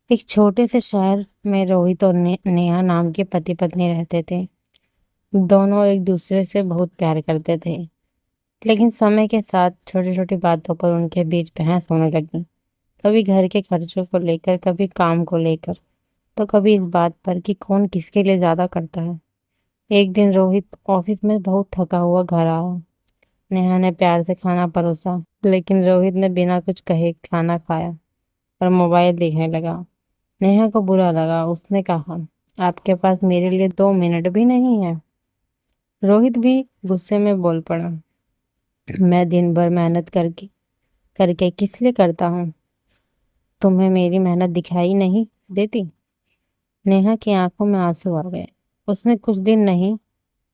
एक छोटे से शहर में रोहित और नेहा नाम के पति पत्नी रहते थे। दोनों एक दूसरे से बहुत प्यार करते थे, लेकिन समय के साथ छोटी छोटी बातों पर उनके बीच बहस होने लगी। कभी घर के खर्चों को लेकर, कभी काम को लेकर, तो कभी इस बात पर कि कौन किसके लिए ज्यादा करता है। एक दिन रोहित ऑफिस में बहुत थका हुआ घर आया। नेहा ने प्यार से खाना परोसा, लेकिन रोहित ने बिना कुछ कहे खाना खाया और मोबाइल देखने लगा। नेहा को बुरा लगा। उसने कहा, आपके पास मेरे लिए 2 मिनट भी नहीं है। रोहित भी गुस्से में बोल पड़ा, मैं दिन भर मेहनत करके करके किस लिए करता हूँ? तुम्हें मेरी मेहनत दिखाई नहीं देती? नेहा की आंखों में आंसू आ गए। उसने कुछ दिन नहीं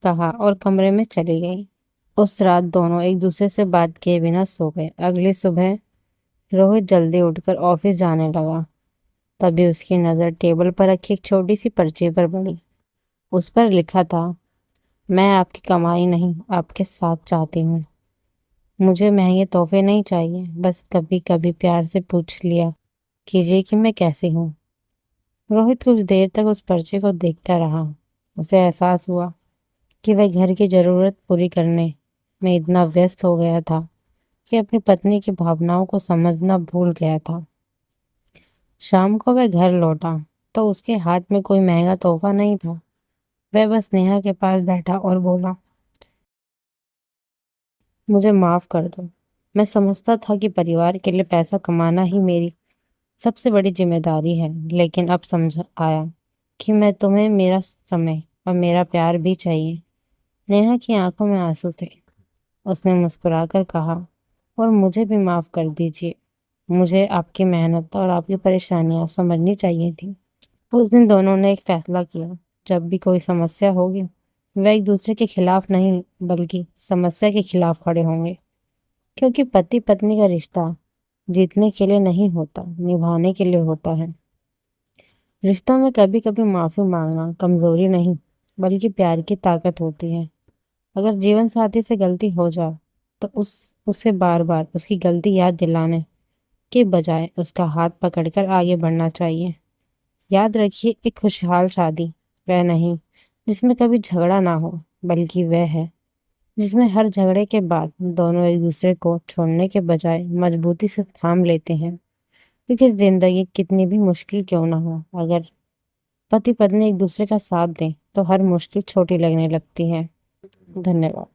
कहा और कमरे में चली गई। उस रात दोनों एक दूसरे से बात किए बिना सो गए। अगली सुबह रोहित जल्दी उठकर ऑफिस जाने लगा। तभी उसकी नजर टेबल पर रखी एक छोटी सी पर्ची पर पड़ी। उस पर लिखा था, मैं आपकी कमाई नहीं, आपके साथ चाहती हूँ। मुझे महंगे तोहफे नहीं चाहिए, बस कभी कभी प्यार से पूछ लिया कीजिए कि मैं कैसी हूँ। रोहित कुछ देर तक उस पर्चे को देखता रहा। उसे एहसास हुआ कि वह घर की जरूरत पूरी करने में इतना व्यस्त हो गया था कि अपनी पत्नी की भावनाओं को समझना भूल गया था। शाम को वह घर लौटा तो उसके हाथ में कोई महंगा तोहफा नहीं था। वह बस नेहा के पास बैठा और बोला, मुझे माफ कर दो। मैं समझता था कि परिवार के लिए पैसा कमाना ही मेरी सबसे बड़ी जिम्मेदारी है, लेकिन अब समझ आया कि मैं तुम्हें मेरा समय और मेरा प्यार भी चाहिए। नेहा की आंखों में आंसू थे। उसने मुस्कुराकर कहा, और मुझे भी माफ कर दीजिए। मुझे आपकी मेहनत और आपकी परेशानियां समझनी चाहिए थी। उस दिन दोनों ने एक फैसला किया, जब भी कोई समस्या होगी वह एक दूसरे के खिलाफ नहीं बल्कि समस्या के खिलाफ खड़े होंगे। क्योंकि पति पत्नी का रिश्ता जीतने के लिए नहीं होता, निभाने के लिए होता है। रिश्तों में कभी कभी माफी मांगना कमजोरी नहीं बल्कि प्यार की ताकत होती है। अगर जीवन साथी से गलती हो जाए तो उसे बार बार उसकी गलती याद दिलाने के बजाय उसका हाथ पकड़कर आगे बढ़ना चाहिए। याद रखिए, एक खुशहाल शादी वह नहीं जिसमें कभी झगड़ा ना हो, बल्कि वह है जिसमें हर झगड़े के बाद दोनों एक दूसरे को छोड़ने के बजाय मजबूती से थाम लेते हैं। क्योंकि जिंदगी कितनी भी मुश्किल क्यों ना हो, अगर पति पत्नी एक दूसरे का साथ दें तो हर मुश्किल छोटी लगने लगती है। धन्यवाद।